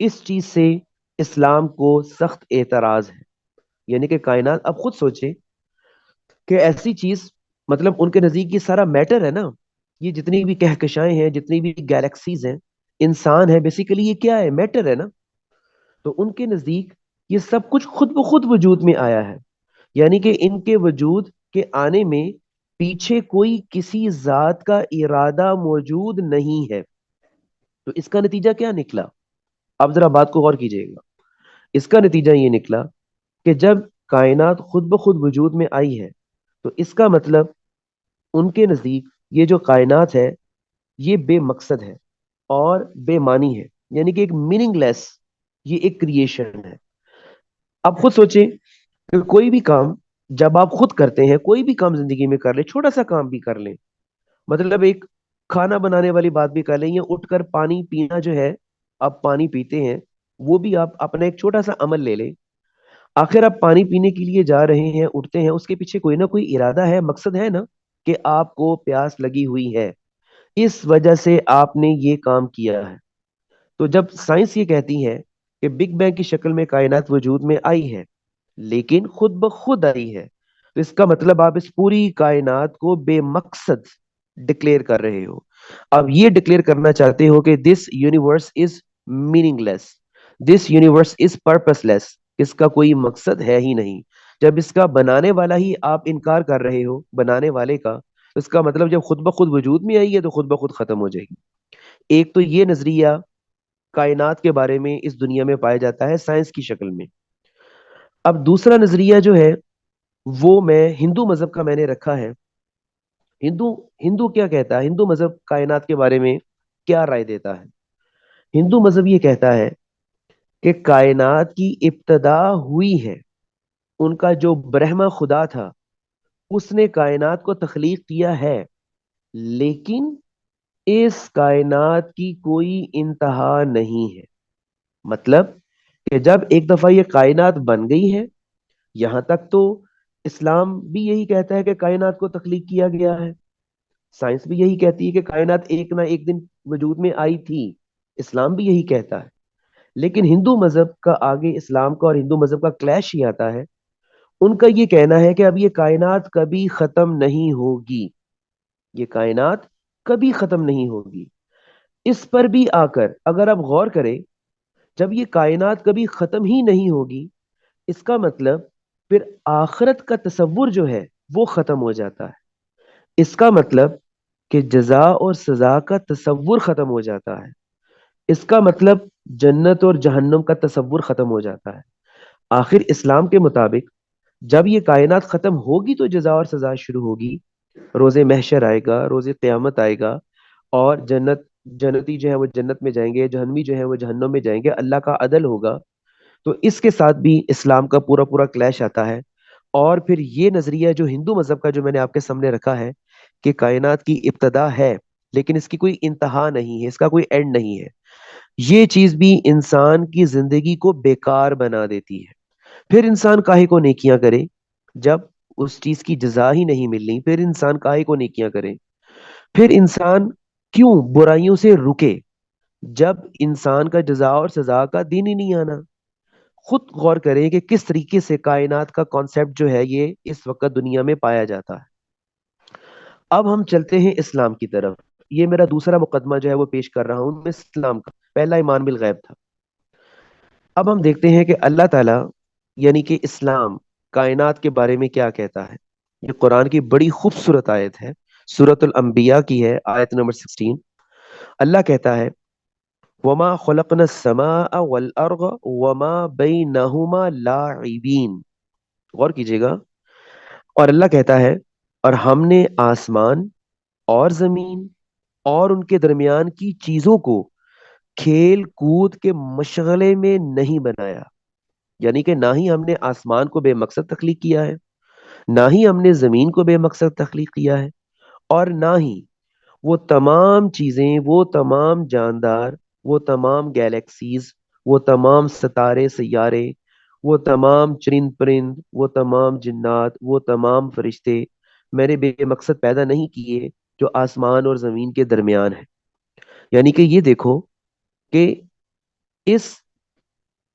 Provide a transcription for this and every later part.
اس چیز سے اسلام کو سخت اعتراض ہے. یعنی کہ کائنات، اب خود سوچیں کہ ایسی چیز، مطلب ان کے نزدیک یہ سارا میٹر ہے نا، یہ جتنی بھی کہکشائیں ہیں، جتنی بھی گیلیکسیز ہیں، انسان ہے، بیسیکلی یہ کیا ہے؟ میٹر ہے نا. تو ان کے نزدیک یہ سب کچھ خود بخود وجود میں آیا ہے. یعنی کہ ان کے وجود کے آنے میں پیچھے کوئی کسی ذات کا ارادہ موجود نہیں ہے. تو اس کا نتیجہ کیا نکلا؟ آپ ذرا بات کو غور کیجئے گا. اس کا نتیجہ یہ نکلا کہ جب کائنات خود بخود وجود میں آئی ہے، تو اس کا مطلب ان کے نزدیک یہ جو کائنات ہے یہ بے مقصد ہے اور بے معنی ہے. یعنی کہ ایک میننگ لیس یہ ایک کریشن ہے. آپ خود سوچیں کہ کوئی بھی کام جب آپ خود کرتے ہیں، کوئی بھی کام زندگی میں کر لیں، چھوٹا سا کام بھی کر لیں، مطلب ایک کھانا بنانے والی بات بھی کر لیں، یا اٹھ کر پانی پینا جو ہے، آپ پانی پیتے ہیں، وہ بھی آپ اپنا ایک چھوٹا سا عمل لے لیں. آخر آپ پانی پینے کے لیے جا رہے ہیں، اٹھتے ہیں، اس کے پیچھے کوئی نہ کوئی ارادہ ہے، مقصد ہے نا، کہ آپ کو پیاس لگی ہوئی ہے، اس وجہ سے آپ نے یہ کام کیا ہے. تو جب سائنس یہ کہتی ہے کہ بگ بینگ کی شکل میں کائنات وجود میں آئی ہے لیکن خود بخود آئی ہے، تو اس کا مطلب آپ اس پوری کائنات کو بے مقصد ڈکلیئر کر رہے ہو. آپ یہ ڈکلیئر کرنا چاہتے ہو کہ this universe is meaningless, this universe is purposeless, اس کا کوئی مقصد ہے ہی نہیں. جب اس کا بنانے والا ہی آپ انکار کر رہے ہو، بنانے والے کا، اس کا مطلب جب خود بخود وجود میں آئی ہے تو خود بخود ختم ہو جائے گی. ایک تو یہ نظریہ کائنات کے بارے میں اس دنیا میں پایا جاتا ہے سائنس کی شکل میں. اب دوسرا نظریہ جو ہے وہ میں ہندو مذہب کا میں نے رکھا ہے. ہندو ہندو کیا کہتا ہے؟ ہندو مذہب کائنات کے بارے میں کیا رائے دیتا ہے؟ ہندو مذہب یہ کہتا ہے کہ کائنات کی ابتدا ہوئی ہے. ان کا جو برہما خدا تھا اس نے کائنات کو تخلیق کیا ہے، لیکن اس کائنات کی کوئی انتہا نہیں ہے. مطلب کہ جب ایک دفعہ یہ کائنات بن گئی ہے، یہاں تک تو اسلام بھی یہی کہتا ہے کہ کائنات کو تخلیق کیا گیا ہے، سائنس بھی یہی کہتی ہے کہ کائنات ایک نہ ایک دن وجود میں آئی تھی، اسلام بھی یہی کہتا ہے. لیکن ہندو مذہب کا آگے اسلام کا اور ہندو مذہب کا کلیش ہی آتا ہے. ان کا یہ کہنا ہے کہ اب یہ کائنات کبھی ختم نہیں ہوگی، یہ کائنات کبھی ختم نہیں ہوگی. اس پر بھی آ کر اگر آپ غور کریں، جب یہ کائنات کبھی ختم ہی نہیں ہوگی، اس کا مطلب پھر آخرت کا تصور جو ہے وہ ختم ہو جاتا ہے. اس کا مطلب کہ جزا اور سزا کا تصور ختم ہو جاتا ہے. اس کا مطلب جنت اور جہنم کا تصور ختم ہو جاتا ہے. آخر اسلام کے مطابق جب یہ کائنات ختم ہوگی تو جزا اور سزا شروع ہوگی. روز محشر آئے گا، روز قیامت آئے گا، اور جنتی جو ہے وہ جنت میں جائیں گے، جہنمی جو ہے وہ جہنم میں جائیں گے، اللہ کا عدل ہوگا. تو اس کے ساتھ بھی اسلام کا پورا پورا کلیش آتا ہے. اور پھر یہ نظریہ جو ہندو مذہب کا جو میں نے آپ کے سامنے رکھا ہے کہ کائنات کی ابتدا ہے لیکن اس کی کوئی انتہا نہیں ہے، اس کا کوئی اینڈ نہیں ہے، یہ چیز بھی انسان کی زندگی کو بیکار بنا دیتی ہے. پھر انسان کاہے کو نیکیاں کرے جب اس چیز کی جزا ہی نہیں ملنی؟ پھر انسان کاہے کو نیکیاں کرے؟ پھر انسان کیوں برائیوں سے رکے جب انسان کا جزا اور سزا کا دن ہی نہیں آنا؟ خود غور کریں کہ کس طریقے سے کائنات کا کانسیپٹ جو ہے یہ اس وقت دنیا میں پایا جاتا ہے. اب ہم چلتے ہیں اسلام کی طرف. یہ میرا دوسرا مقدمہ جو ہے وہ پیش کر رہا ہوں میں اسلام کا. پہلا ایمان بالغیب تھا. اب ہم دیکھتے ہیں کہ اللہ تعالیٰ یعنی کہ اسلام کائنات کے بارے میں کیا کہتا ہے. یہ قرآن کی بڑی خوبصورت آیت ہے، سورۃ الانبیاء کی ہے، آیت نمبر 16. اللہ کہتا ہے وَمَا خَلَقْنَا السَّمَاءَ وَالْأَرْضَ وَمَا بَيْنَهُمَا لَاعِبِينَ. غور کیجئے گا. اور اللہ کہتا ہے اور ہم نے آسمان اور زمین اور ان کے درمیان کی چیزوں کو کھیل کود کے مشغلے میں نہیں بنایا. یعنی کہ نہ ہی ہم نے آسمان کو بے مقصد تخلیق کیا ہے، نہ ہی ہم نے زمین کو بے مقصد تخلیق کیا ہے، اور نہ ہی وہ تمام چیزیں، وہ تمام جاندار، وہ تمام گیلیکسیز، وہ تمام ستارے سیارے، وہ تمام چرند پرند، وہ تمام جنات، وہ تمام فرشتے میں نے بے مقصد پیدا نہیں کیے جو آسمان اور زمین کے درمیان ہے. یعنی کہ یہ دیکھو کہ اس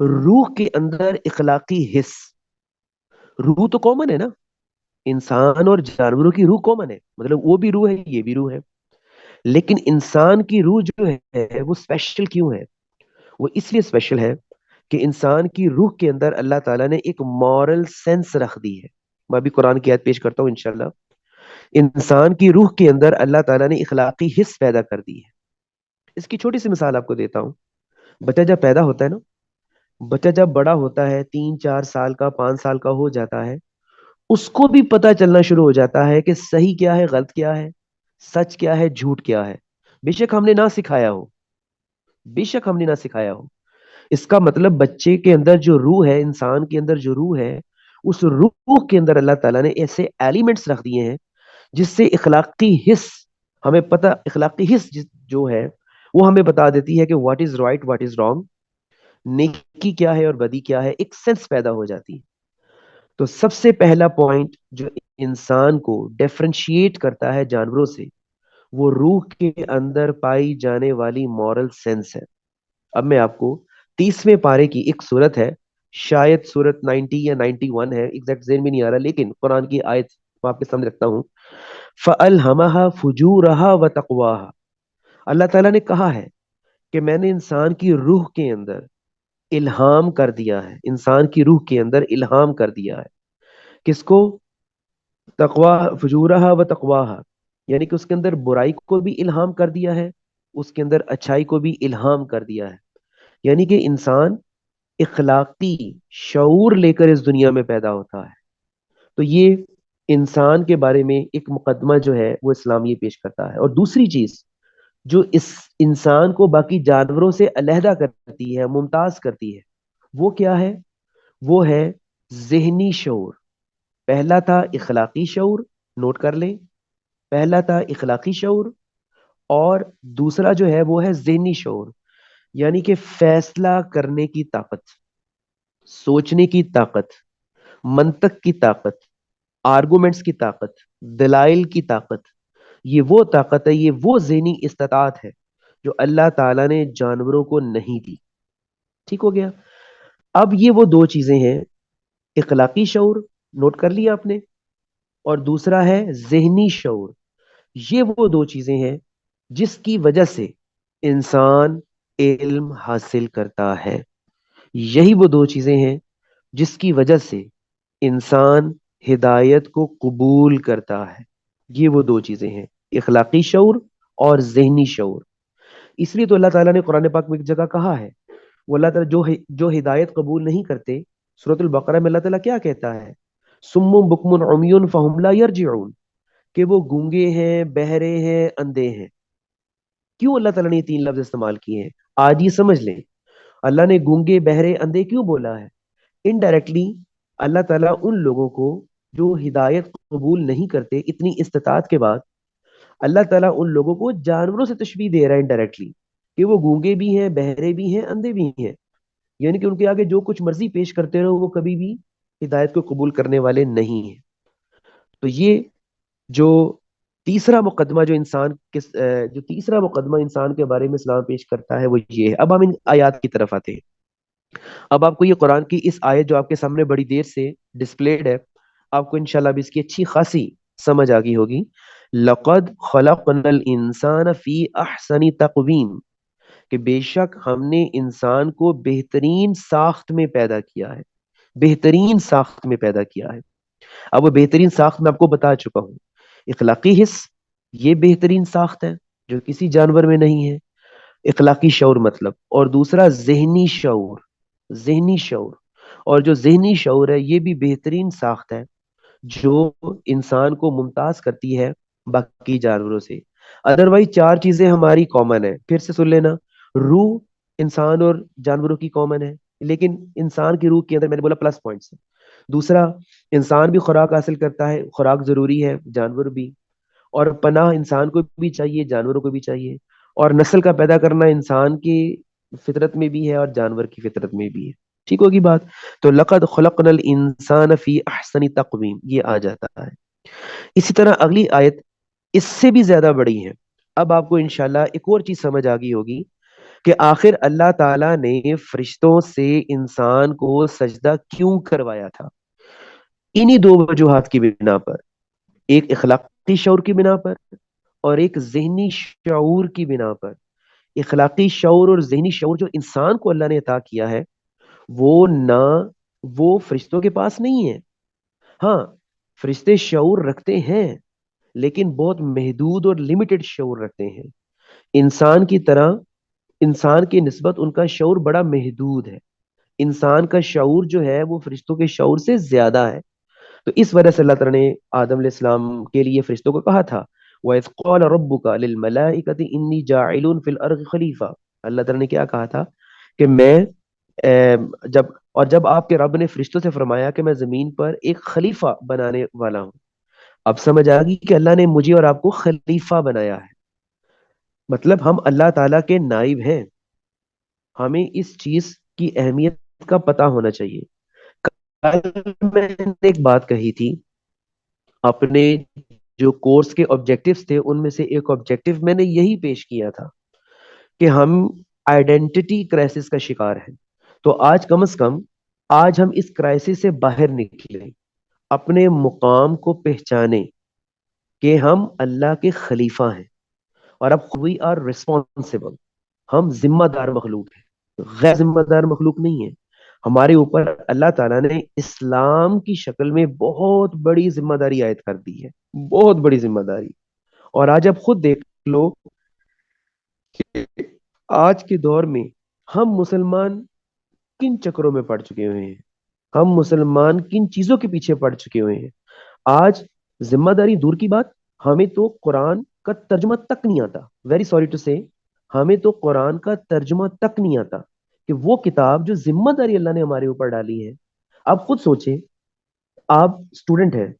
روح کے اندر اخلاقی حص، روح تو کامن ہے نا، انسان اور جانوروں کی روح کامن ہے، مطلب وہ بھی روح ہے یہ بھی روح ہے، لیکن انسان کی روح جو ہے وہ اسپیشل کیوں ہے؟ وہ اس لیے اسپیشل ہے کہ انسان کی روح کے اندر اللہ تعالیٰ نے ایک مورل سینس رکھ دی ہے. میں ابھی قرآن کی آیت پیش کرتا ہوں انشاءاللہ. انسان کی روح کے اندر اللہ تعالیٰ نے اخلاقی حص پیدا کر دی ہے. اس کی چھوٹی سی مثال آپ کو دیتا ہوں. بچہ جب پیدا ہوتا ہے نا، بچہ جب بڑا ہوتا ہے 3 4 سال کا 5 سال کا ہو جاتا ہے، اس کو بھی پتا چلنا شروع ہو جاتا ہے کہ صحیح کیا ہے غلط کیا ہے، سچ کیا ہے جھوٹ کیا ہے. بے شک ہم نے نہ سکھایا ہو، بے شک ہم نے نہ سکھایا ہو. اس کا مطلب بچے کے اندر جو روح ہے، انسان کے اندر جو روح ہے، اس روح کے اندر اللہ تعالیٰ نے ایسے ایلیمنٹس رکھ دیے ہیں جس سے اخلاقی حص ہمیں پتہ، اخلاقی حص جو ہے وہ ہمیں بتا دیتی ہے کہ what is right what is wrong, نیکی کیا ہے اور بدی کیا ہے. ایک سینس پیدا ہو جاتی ہے. تو سب سے پہلا پوائنٹ جو انسان کو ڈیفرنشیٹ کرتا ہے جانوروں سے، وہ روح کے اندر پائی جانے والی مورل سینس ہے. اب میں آپ کو 30ویں پارے کی ایک صورت ہے، شاید صورت 90 یا 91 ہے، ایگزیکٹ ذہن میں نہیں آ رہا، لیکن قرآن کی آیت میں آپ کے سامنے رکھتا ہوں. فَأَلْهَمَهَا فُجُورَهَا وَتَقْوَاهَا. اللہ تعالیٰ نے کہا ہے کہ میں نے انسان کی روح کے اندر الہام کر دیا ہے، انسان کی روح کے اندر الہام کر دیا ہے. کس کو؟ تقوا، فجورہا و تقواہا، یعنی کہ اس کے اندر برائی کو بھی الہام کر دیا ہے، اس کے اندر اچھائی کو بھی الہام کر دیا ہے. یعنی کہ انسان اخلاقی شعور لے کر اس دنیا میں پیدا ہوتا ہے. تو یہ انسان کے بارے میں ایک مقدمہ جو ہے وہ اسلام یہ پیش کرتا ہے. اور دوسری چیز جو اس انسان کو باقی جانوروں سے علیحدہ کرتی ہے، ممتاز کرتی ہے، وہ کیا ہے؟ وہ ہے ذہنی شعور. پہلا تھا اخلاقی شعور، نوٹ کر لیں، پہلا تھا اخلاقی شعور، اور دوسرا جو ہے وہ ہے ذہنی شعور. یعنی کہ فیصلہ کرنے کی طاقت، سوچنے کی طاقت، منطق کی طاقت، آرگومنٹس کی طاقت، دلائل کی طاقت. یہ وہ طاقت ہے، یہ وہ ذہنی استطاعت ہے جو اللہ تعالیٰ نے جانوروں کو نہیں دی. ٹھیک ہو گیا؟ اب یہ وہ دو چیزیں ہیں، اخلاقی شعور، نوٹ کر لیا آپ نے، اور دوسرا ہے ذہنی شعور. یہ وہ دو چیزیں ہیں جس کی وجہ سے انسان علم حاصل کرتا ہے. یہی وہ دو چیزیں ہیں جس کی وجہ سے انسان ہدایت کو قبول کرتا ہے. یہ وہ دو چیزیں ہیں، اخلاقی شعور اور ذہنی شعور. اس لیے تو اللہ تعالیٰ نے قرآن پاک میں ایک جگہ کہا ہے، وہ اللہ تعالیٰ جو ہدایت قبول نہیں کرتے، سورۃ البقرہ میں اللہ تعالیٰ کیا کہتا ہے؟ سم بکم عمی فہم لا یرجعون، کہ وہ گونگے ہیں، بہرے ہیں، اندھے ہیں. کیوں اللہ تعالیٰ نے یہ 3 لفظ استعمال کیے ہیں؟ آج یہ سمجھ لیں، اللہ نے گونگے بہرے اندھے کیوں بولا ہے؟ انڈائریکٹلی اللہ تعالیٰ ان لوگوں کو جو ہدایت قبول نہیں کرتے، اتنی استطاعت کے بعد اللہ تعالیٰ ان لوگوں کو جانوروں سے تشبیہ دے رہا ہے انڈائریکٹلی، کہ وہ گونگے بھی ہیں، بہرے بھی ہیں، اندھے بھی ہیں. یعنی کہ ان کے آگے جو کچھ مرضی پیش کرتے رہو وہ کبھی بھی ہدایت کو قبول کرنے والے نہیں ہیں. تو یہ جو تیسرا مقدمہ جو تیسرا مقدمہ انسان کے بارے میں اسلام پیش کرتا ہے وہ یہ ہے. اب ہم ان آیات کی طرف آتے ہیں. اب آپ کو یہ قرآن کی اس آیت جو آپ کے سامنے بڑی دیر سے ڈسپلیڈ ہے، آپ کو انشاءاللہ بھی اس کی اچھی خاصی سمجھ آ گئی ہوگی. لقد خلقنا الانسان فی احسن تقویم، کہ بے شک ہم نے انسان کو بہترین ساخت میں پیدا کیا ہے، بہترین ساخت میں پیدا کیا ہے. اب وہ بہترین ساخت میں آپ کو بتا چکا ہوں. اخلاقی حص، یہ بہترین ساخت ہے جو کسی جانور میں نہیں ہے، اخلاقی شعور مطلب. اور دوسرا ذہنی شعور، ذہنی شعور، اور جو ذہنی شعور ہے یہ بھی بہترین ساخت ہے جو انسان کو ممتاز کرتی ہے باقی جانوروں سے. ادروائز 4 چیزیں ہماری کامن ہے. پھر سے سن لینا، روح انسان اور جانوروں کی کامن ہے، لیکن انسان کی روح کے اندر میں نے بولا پلس پوائنٹس ہے. دوسرا، انسان بھی خوراک حاصل کرتا ہے، خوراک ضروری ہے، جانور بھی. اور پناہ انسان کو بھی چاہیے، جانوروں کو بھی چاہیے. اور نسل کا پیدا کرنا انسان کی فطرت میں بھی ہے اور جانور کی فطرت میں بھی ہے. ٹھیک ہوگی بات؟ تو لقد خلقنا الانسان فی احسن تقویم یہ آ جاتا ہے. اسی طرح اگلی آیت اس سے بھی زیادہ بڑی ہے. اب آپ کو انشاءاللہ ایک اور چیز سمجھ آ گئی ہوگی کہ آخر اللہ تعالیٰ نے فرشتوں سے انسان کو سجدہ کیوں کروایا تھا؟ انہی دو وجوہات کی بنا پر، ایک اخلاقی شعور کی بنا پر اور ایک ذہنی شعور کی بنا پر۔ اخلاقی شعور اور ذہنی شعور جو انسان کو اللہ نے عطا کیا ہے، وہ نہ وہ فرشتوں کے پاس نہیں ہے۔ ہاں، فرشتے شعور رکھتے ہیں، لیکن بہت محدود اور لمیٹڈ شعور رکھتے ہیں۔ انسان کی طرح انسان کی نسبت ان کا شعور بڑا محدود ہے۔ انسان کا شعور جو ہے وہ فرشتوں کے شعور سے زیادہ ہے۔ تو اس وجہ سے اللہ تعالیٰ نے آدم علیہ السلام کے لیے فرشتوں کو کہا تھا وَإِذْ قَالَ رَبُّكَ لِلْمَلَائِكَةِ إِنِّي جَاعِلٌ فِي الْأَرْضِ خَلِيفَةً۔ اللہ تعالیٰ نے کیا کہا تھا کہ میں جب آپ کے رب نے فرشتوں سے فرمایا کہ میں زمین پر ایک خلیفہ بنانے والا ہوں، اب سمجھ آ گئی کہ اللہ نے مجھے اور آپ کو خلیفہ بنایا ہے، مطلب ہم اللہ تعالیٰ کے نائب ہیں۔ ہمیں اس چیز کی اہمیت کا پتہ ہونا چاہیے۔ کل میں نے ایک بات کہی تھی، اپنے جو کورس کے آبجیکٹیوز تھے ان میں سے ایک آبجیکٹیو میں نے یہی پیش کیا تھا کہ ہم آئیڈینٹی کرائسس کا شکار ہیں۔ تو آج کم از کم آج ہم اس کرائسس سے باہر نکلیں، اپنے مقام کو پہچانیں کہ ہم اللہ کے خلیفہ ہیں، اور اب وی آر ریسپانسبل۔ ہم ذمہ دار مخلوق ہیں، غیر ذمہ دار مخلوق نہیں ہے۔ ہمارے اوپر اللہ تعالیٰ نے اسلام کی شکل میں بہت بڑی ذمہ داری عائد کر دی ہے، بہت بڑی ذمہ داری۔ اور آج آپ خود دیکھ لو کہ آج کے دور میں ہم مسلمان کن چکروں میں پڑ چکے ہوئے ہیں، ہم مسلمان کن چیزوں کے پیچھے پڑ چکے ہوئے ہیں۔ آج ذمہ داری دور کی بات، ہمیں تو قرآن کا ترجمہ تک نہیں آتا، ویری سوری ٹو سے، ہمیں تو قرآن کا ترجمہ تک نہیں آتا کہ وہ کتاب جو ذمہ داری اللہ نے ہمارے اوپر ڈالی ہے۔ آپ خود سوچیں، آپ اسٹوڈنٹ ہیں،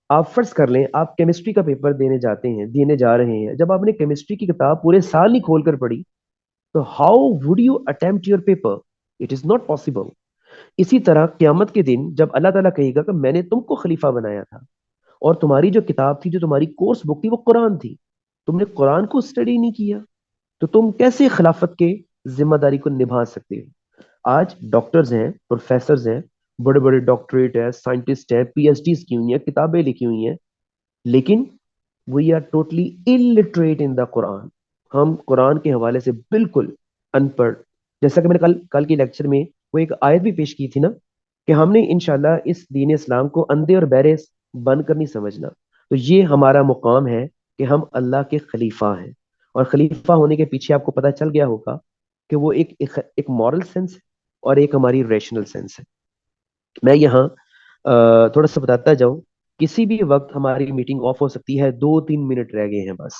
آپ فرض کر لیں آپ کیمسٹری کا پیپر دینے جا رہے ہیں، جب آپ نے کیمسٹری کی کتاب پورے سال نہیں کھول کر پڑھی تو how would you attempt your paper? It is not possible. اسی طرح قیامت کے دن جب اللہ تعالیٰ کہے گا کہ میں نے تم کو خلیفہ بنایا تھا، اور تمہاری جو کتاب تھی، جو تمہاری کورس بک تھی، وہ قرآن تھی، تم نے قرآن کو اسٹڈی نہیں کیا، تو تم کیسے خلافت کے ذمہ داری کو نبھا سکتے ہو؟ آج ڈاکٹرز ہیں، پروفیسرز ہیں، بڑے بڑے ڈاکٹریٹ ہیں، سائنٹسٹ ہیں، پی ایچ ڈیز کی ہوئی ہیں، کتابیں لکھی ہوئی ہیں، لیکن وی آر ٹوٹلی illiterate ان دا قرآن۔ ہم قرآن کے حوالے سے بالکل ان پڑھ۔ جیسا کہ میں نے کل کی لیکچر میں وہ ایک آیت بھی پیش کی تھی نا، کہ ہم نے انشاءاللہ اس دین اسلام کو اندھے اور بہرے بن کر نہیں سمجھنا۔ تو یہ ہمارا مقام ہے کہ ہم اللہ کے خلیفہ ہیں، اور خلیفہ ہونے کے پیچھے آپ کو پتہ چل گیا ہوگا کہ وہ ایک مورل سینس ہے اور ایک ہماری ریشنل سینس ہے۔ میں یہاں تھوڑا سا بتاتا جاؤں، کسی بھی وقت ہماری میٹنگ آف ہو سکتی ہے، 2-3 منٹ رہ گئے ہیں بس،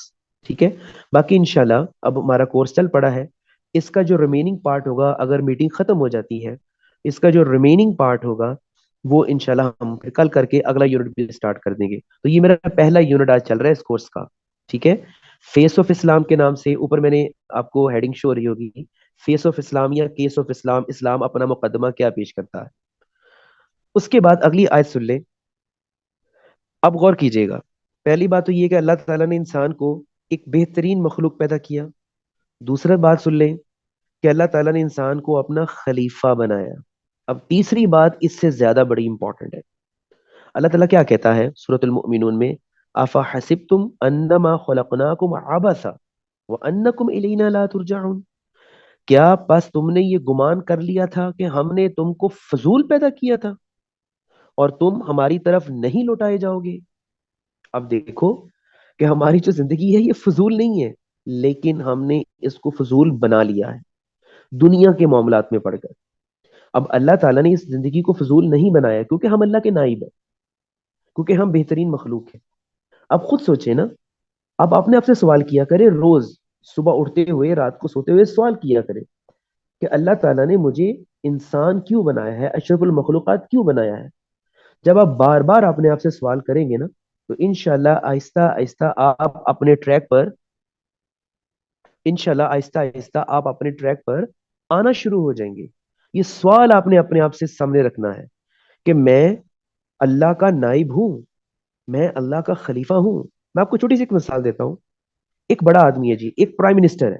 ٹھیک ہے؟ باقی انشاءاللہ اب ہمارا کورس چل پڑا ہے، اس کا جو ریمیننگ پارٹ ہوگا، اگر میٹنگ ختم ہو جاتی ہے، اس کا جو ریمیننگ پارٹ ہوگا وہ انشاءاللہ ہم پھر کل کر کے اگلا یونٹ بھی اسٹارٹ کر دیں گے۔ تو یہ میرا پہلا یونٹ آج چل رہا ہے اس کورس کا، ٹھیک ہے؟ فیس آف اسلام کے نام سے اوپر میں نے آپ کو ہیڈنگ شو ہو رہی ہوگی، فیس آف اسلام یا کیس آف اسلام، اسلام اپنا مقدمہ کیا پیش کرتا ہے۔ اس کے بعد اگلی آیت سن لیں، اب غور کیجئے گا۔ پہلی بات تو یہ کہ اللہ تعالیٰ نے انسان کو ایک بہترین مخلوق پیدا کیا۔ دوسرا بات سن لیں کہ اللہ تعالیٰ نے انسان کو اپنا خلیفہ بنایا۔ اب تیسری بات اس سے زیادہ بڑی امپورٹنٹ ہے۔ اللہ تعالیٰ کیا کہتا ہے سورۃ المؤمنون میں؟ افحسبتم انما خلقناکم عبثا وانکم الینا لا ترجعون۔ کیا بس تم نے یہ گمان کر لیا تھا کہ ہم نے تم کو فضول پیدا کیا تھا اور تم ہماری طرف نہیں لوٹائے جاؤ گے؟ اب دیکھو کہ ہماری جو زندگی ہے یہ فضول نہیں ہے، لیکن ہم نے اس کو فضول بنا لیا ہے دنیا کے معاملات میں پڑ کر۔ اب اللہ تعالیٰ نے اس زندگی کو فضول نہیں بنایا کیونکہ ہم اللہ کے نائب ہیں، کیونکہ ہم بہترین مخلوق ہیں۔ اب خود سوچیں نا، اب آپ نے آپ سے سوال کیا کرے، روز صبح اٹھتے ہوئے رات کو سوتے ہوئے سوال کیا کرے کہ اللہ تعالیٰ نے مجھے انسان کیوں بنایا ہے، اشرف المخلوقات کیوں بنایا ہے؟ جب آپ بار بار اپنے آپ سے سوال کریں گے نا، تو انشاءاللہ آہستہ آہستہ آپ اپنے ٹریک پر انشاءاللہ آہستہ آہستہ آپ اپنے ٹریک پر آنا شروع ہو جائیں گے۔ یہ سوال آپ نے اپنے آپ سے سامنے رکھنا ہے کہ میں اللہ کا نائب ہوں، میں اللہ کا خلیفہ ہوں۔ میں آپ کو چھوٹی سی ایک مثال دیتا ہوں۔ ایک بڑا آدمی ہے جی، ایک پرائم منسٹر ہے،